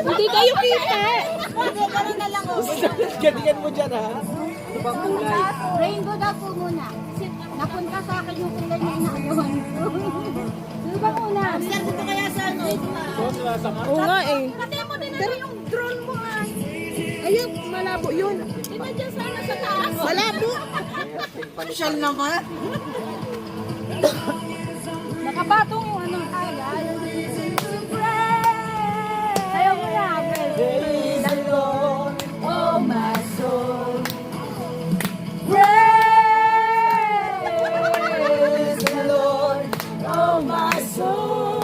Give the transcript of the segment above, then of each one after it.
Hindi kayo kita. Ganun na lang, oh. Ganyan mo dyan, ha? Ano bang kulay? Rainbow daw po muna. Napunta sa akin yung kulay na inaayuhan ko. Ano ba muna? Dito kaya sa ano? Oo nga eh. Kasi mo din na yung drone mo nga. Ayun, malabo yun. Tinadyan sana sa taas. Malabo. Pasyal naman. Nakapatong yung ano. Ayaw mo na. Praise the Lord, Oh my soul. praise the Lord, Oh my soul.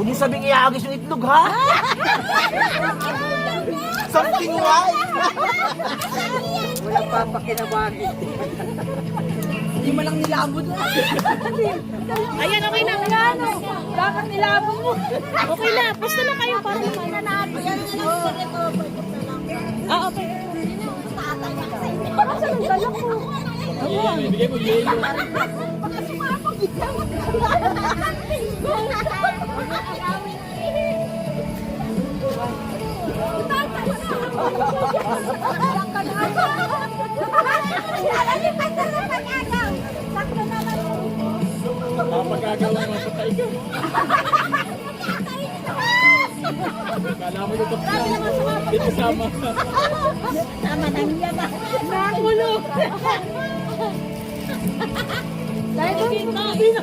huwag mo sabing iagis yung itlog, ha? Something white. Walang papakinabagi. Hindi mo lang nilabot na. Ayan, okay na. Bakit nilabong mo? Okay na. Basta na kayo para naman. Ah, okay. Baka sa ng balak mo. Bigay mo yelo. Baka sumapagit lang. Kapag-agawa mo, patay ka. Kala mo dito sama. Tama na niya ba? Nakulo. Dahil ko dito.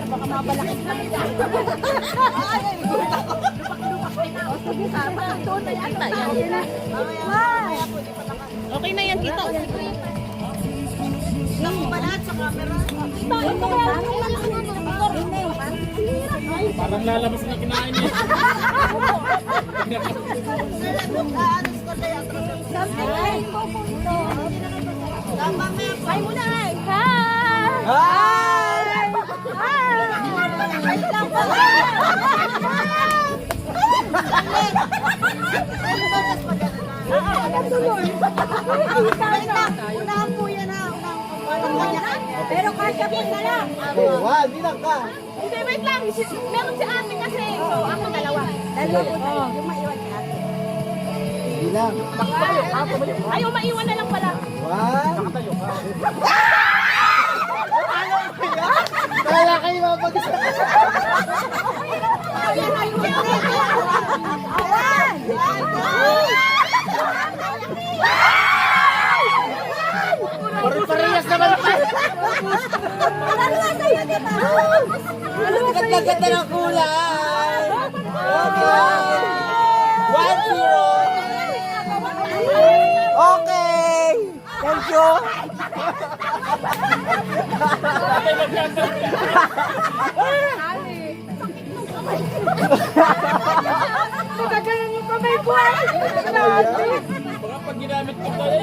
Baka mabalakit lang yan. Okay na yan, kita. Parang lalabas na kinain niya. Ay mo na ay. Hi! Unahan po yan ha. Pero kasya po na lang. Okay, one, bilang ka. Hindi, wait lang. Meron si ate kasi. So, ako dalawa. Dalawa po tayo. Yung maiwan ka. Bilang. Ayaw, maiwan na lang pala. One. Kaya kayo mapag-isa. Parehas naman tayo. Ganda-ganda ng kulay. Okay. 1-0. Okay. Thank you. Magagalan yung kamay ko. Baka pag ginamit ko tayo,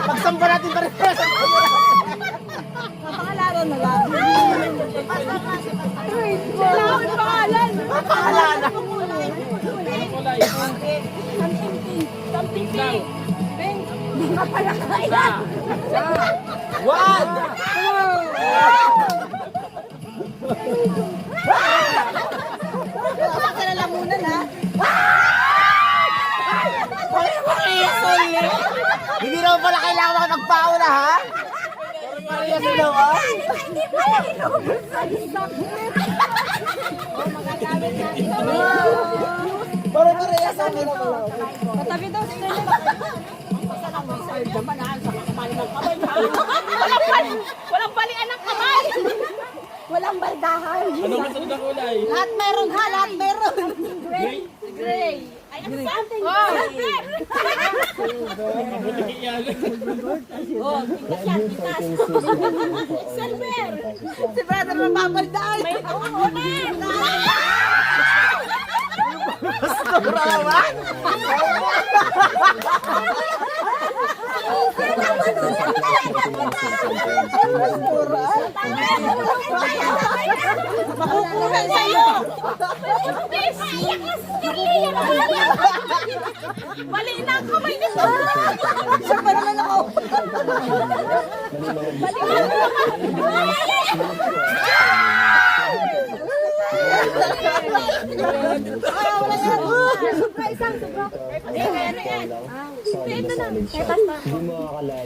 pagsamba natin parehas. Napangalaro na lang. Wala akong pangalan. Pangalan. Something. One. Baka na lang muna na. Hindi naman pala kailangan makapagpauna, ha? Parehas na daw, ha? Hindi pa yan inubos sa stock. Parehas na daw pala. Katabi daw si Nene. Walang balian ng kamay. Walang baldahan. Ano ka sunod ang kulay? Lahat meron ha, lahat meron. Gray. Ay, ano something? Mabuti yan. Oh, tigas yan, tigas. Silver. Si brother mapapaldaan. May ulit. Sobra naman. Kaya naman ulit talaga kita. Makukulang sa'yo. Mali na ako, may nito. Siya pa naman ako.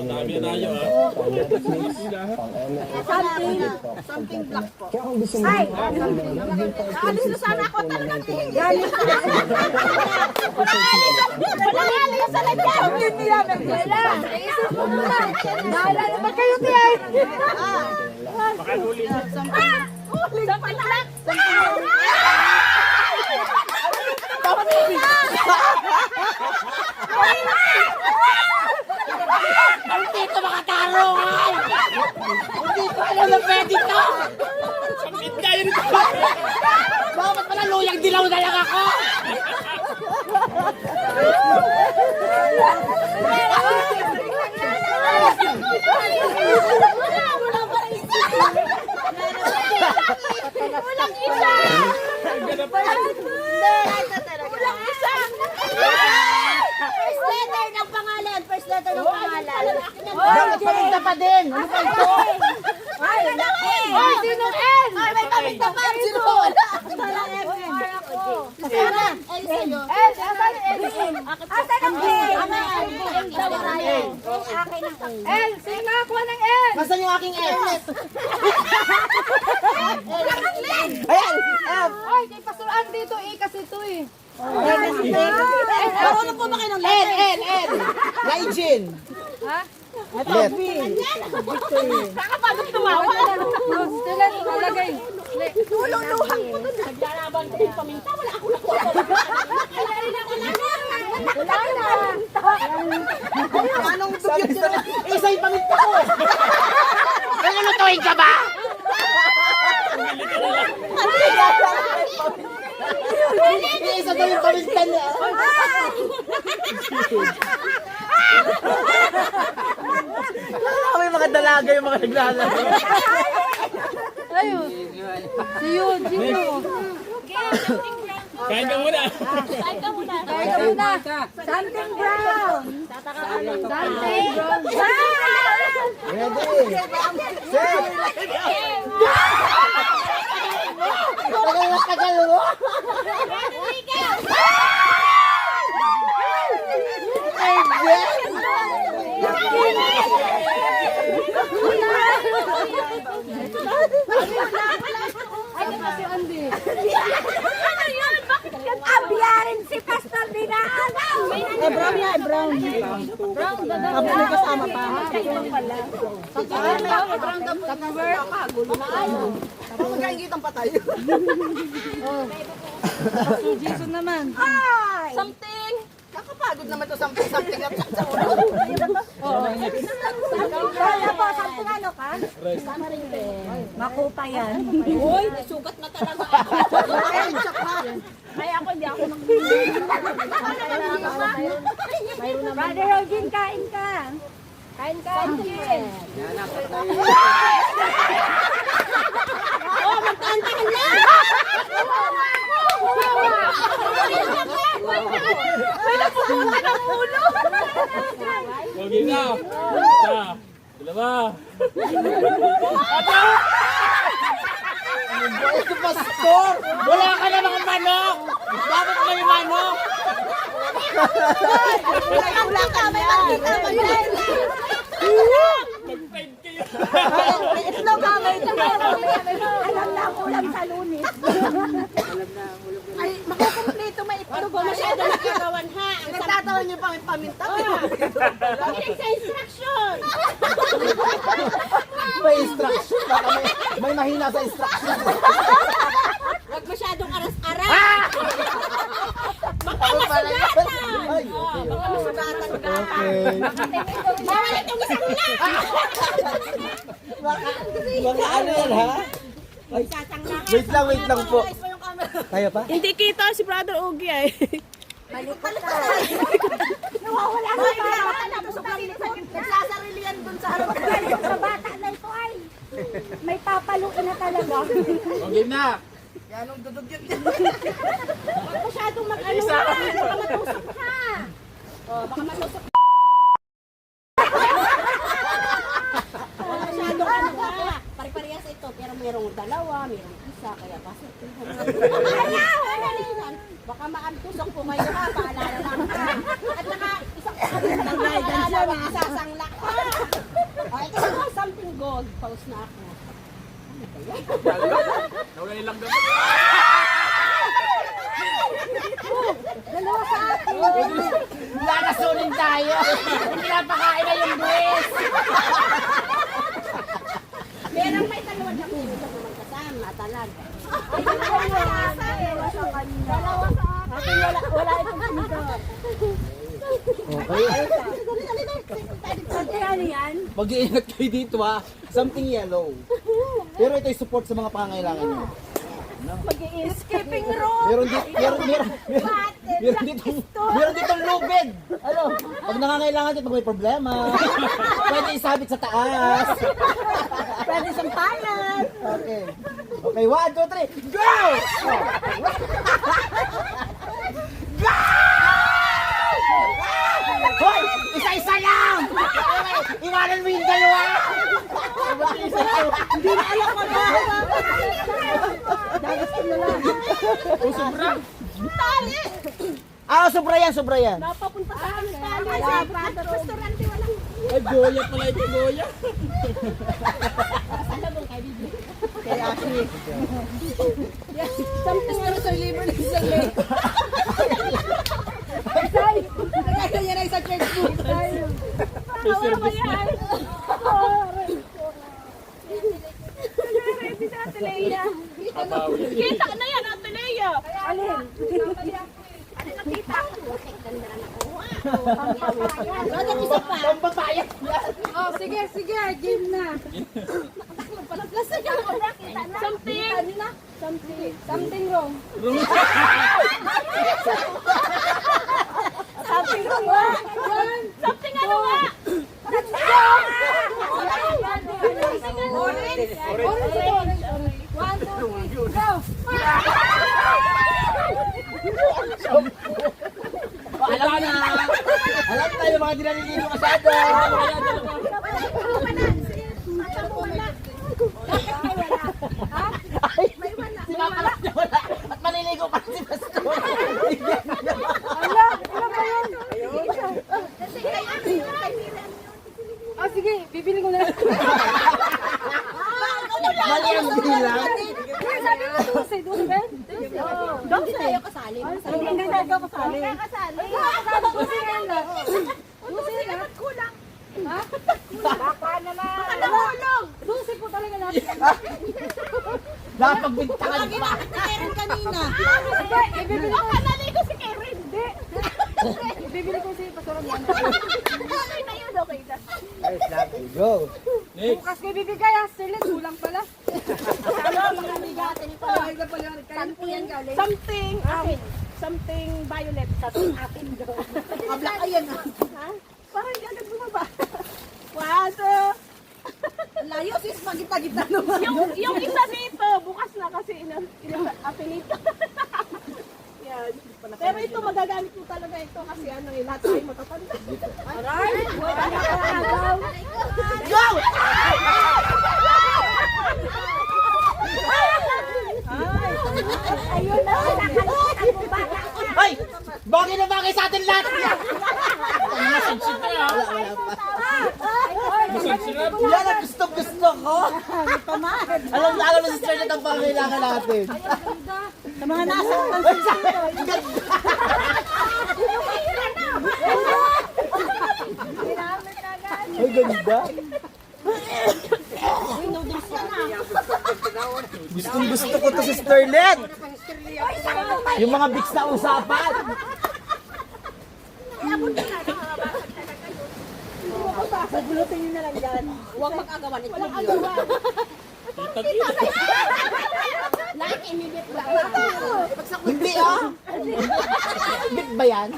Dami na tayo, Something black po. Ay, alis na sana ako talaga ni. Wala alis sa lagyan. Something niya. Wala. Naisip mo muna. Naalala naman kayo tiyay. Makahuli. Something black. Hindi ito makatarungan! Hindi ko alam na pwede ito! Sakit kaya nito. Bakit pala luyang dilaw na lang ako? Walang isa! Walang isa! First letter ng pangalan. First letter ng pangalan. Bakit paminta pa din? Ano ba ito? Ay, sinong N? Ay, may paminta pa. Sino wala? Asan? L sa'yo. N, asan N? Asan ang N? L daw tayo. Akin ang L. N, sino nakakuha ng N? Nasaan yung aking F? Ayan! F! Ay, kay Pasuran dito eh, kasi ito eh. Marunong po ba kayo ng letter? N! Nigel! Ha? Let. Nakapagod tumawa. Sila, nalagay. Tulong-luhang ko doon. Naglalaban ko yung paminta, wala ako nakuha. Wala na. Anong dugyot ko na? Isa yung paminta ko eh! Nangulutuin ka ba? Isa daw yung paminta niya. May mga dalaga yung mga naglalaro. Ayun. Si Yun, sino? Kain ka muna. Kaya ka muna. Something brown. Something brown. Ready? Set! Tagal na tagal mo! Ano ba si Andy? Abyarin si Pastor Dinaan. Brown yan, brown. Brown, Brown, may kasama pa. Magkaingitang pa tayo. So, Jason naman. Something. Kakapagod naman to something at sa ulo. Wala po, sampung ano ka? Makupa yan. Uy, sugat na talaga ako. Ay, ako hindi ako nang Brother Eugene, kain ka. kain ka. Oh, magtaantahan na! May napupunta ng ulo! Pogi na. Isa. Dalawa. Ito pastor! Wala ka na mga manok! Dapat may manok! Wala ka, may makita mo yun. Mag-fight kayo. Itlog ka, may Alam na ako lang sa Lunes. Ay, makukumpleto may itlog. Masyado nakarawan ha. Nagtatawan niyo pa may paminta. Pakinig sa instruction. May instruction! Baka may mahina sa instruction. Huwag masyadong aras-aras. Baka Ay, masugatan. okay. Baka masugatan ka. Okay. Bawal itong isang lang. Mga ano yan ha? Wait lang po. Kaya pa? Hindi kita si Brother Ogie ay. Nawawala na para. Nagsasarili yan dun sa harap. Sa bata na ito ay. haluin na talaga. O, game na. Huwag masyadong mag-ano ha. Baka matusok ha. Oh, baka matusok. Huwag masyadong ano ha. Pare-parehas ito, pero mayroong dalawa, mayroong isa, kaya pasok. Baka maantusok po kayo ha, paalala lang ha. At saka, isang paalala, wag isasangla ha. O, ito na, something gold. Pause na ako. Nawala lang daw. Dalawa sa akin. Nakasunin tayo. Hindi napakain na yung dress. Merong may dalawa na kung gusto ko magkasama, talaga. Dalawa sa kanya. Dalawa sa akin. Wala itong sumidor. Okay. Ate, ano yan? Mag-iingat kayo dito ha. Something yellow. Pero ito yung support sa mga pangangailangan nyo. Skipping rope. Meron ditong lubid. Ano? Pag nangangailangan dito, pag may problema, pwede isabit sa taas. Pwede sampalan. Okay. Okay, 1, 2, 3, go! Go! Hoy! Isa-isa lang! Iwanan mo yung dalawa! Hindi na alam ko na. Dagas ko na lang. O, sobra. Tali! Ah, sobra yan, sobra yan. Napapunta sa akin tali. Wala pa. Restaurante walang... Ay, goya pala ito, goya. Salabong kay Bibi. Kay Ashley. Something ano sa liver ng isang leg. Ay! Nagkaya niya na isang checkbook. Ay! Special business. Kabawi. Kita na yan, Ate Lea. Alin? Nakita ko. Ganda na nakuha. Ano isa pa? Pambayad yan. Oh, sige, sige. Game na. Something. Something. Something wrong. Something wrong. Something ano nga? Orange. Orange. 1, 2, 3, go! Alam na. Alam tayo mga dinaliligo masyado. Sinakalas niya wala. At maliligo pa si Pastor. Ala, ano ba yun? Oh, sige, bibili ko na. Mali ang bilang. Kaya sabi mo, 12, 12. Doon tayo kasali. Hindi na ito kasali. Kasali. Busi na yun lang. Busi na. Kulang. Ha? Baka naman. Nahulog. 12 po talaga natin. Napagbintangan pa. Ginamit na meron kanina. Hindi, ibibili ko. Kanali ko si Karen. Hindi. Ibibili ko si Pastor Mian. Okay na yun, okay na. Go. Next. Bukas ko ibibigay ha. Silit, kulang pala. Ano, mga bigatin ito. Something, something violet sa atin doon. Black ayan ha. Ha? Parang hindi agad bumaba. Waso. Layo sis, magita-gita naman. Yung isa dito, bukas na kasi apelito. Yan. Pero ito, magagamit mo talaga ito kasi ano eh, lahat tayo matatanda. Aray! Go! Ayun na, nakalimutan mo ba? Ay! Bagay na bagay sa atin lahat! Masansip na, ha? Wala pa. Masansirap. Yan ang gusto ko. Alam na si Scarlett ang pangailangan natin. Sa mga nasa Ay, ganda. Gustong gusto ko to si Scarlett. Yung mga bigs na usapan. Pagulutin nyo na lang dyan. Huwag mag-agawan ito. Walang Ano agawan. Kita-kita. Like immediate lang. Hindi ah. Big ba yan?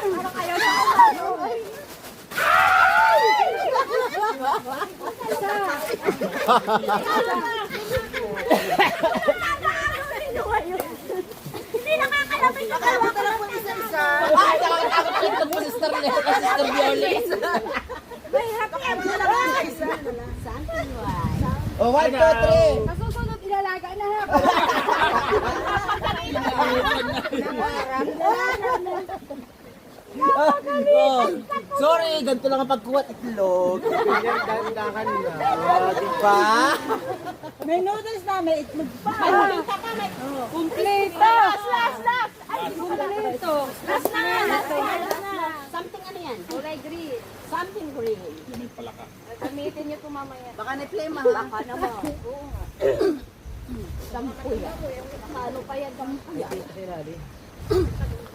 Parang ayaw na ako. Hindi nakakalapit na Akala ko lang po isa-isa. Ay, nakakatakot ulit ng Sister Violet. Mahirap ka mo na lang isa-isa. something white. Oh, 1, 2, 3. Sa susunod, ilalaga na ha. Oh, sorry, ganito lang ang pagkuha at itlog. Dandahan na. Oh, di ba? May noodles na, may itlog pa. Kumpleto. Last. Ay, kumpleto. Last na nga. Something ano yan? Kulay green. Something green. May palaka. Gamitin niyo ito mamaya. Baka na-flame ha. Baka naman. Oo nga. Sampu yan. Nakano pa yan.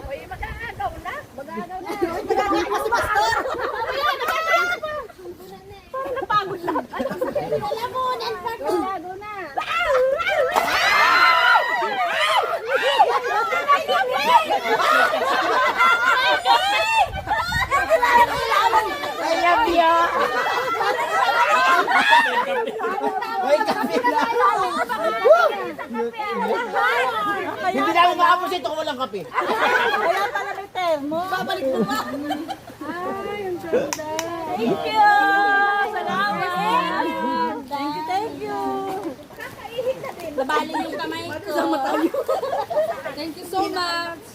Uy, mag-aagaw na. Mag-aagaw na. Si Pastor! Parang napagod lang. Lamon and partner. Mag-aagaw na. I love you. May kape na. Hindi na ako maapos ito kung walang kape. Kaya pala may termo. Babalik mo ba? Ay, ang ganda. Thank you! Salamat! Thank you! Kakaihit na din. Nabali yung kamay ko. Thank you so much.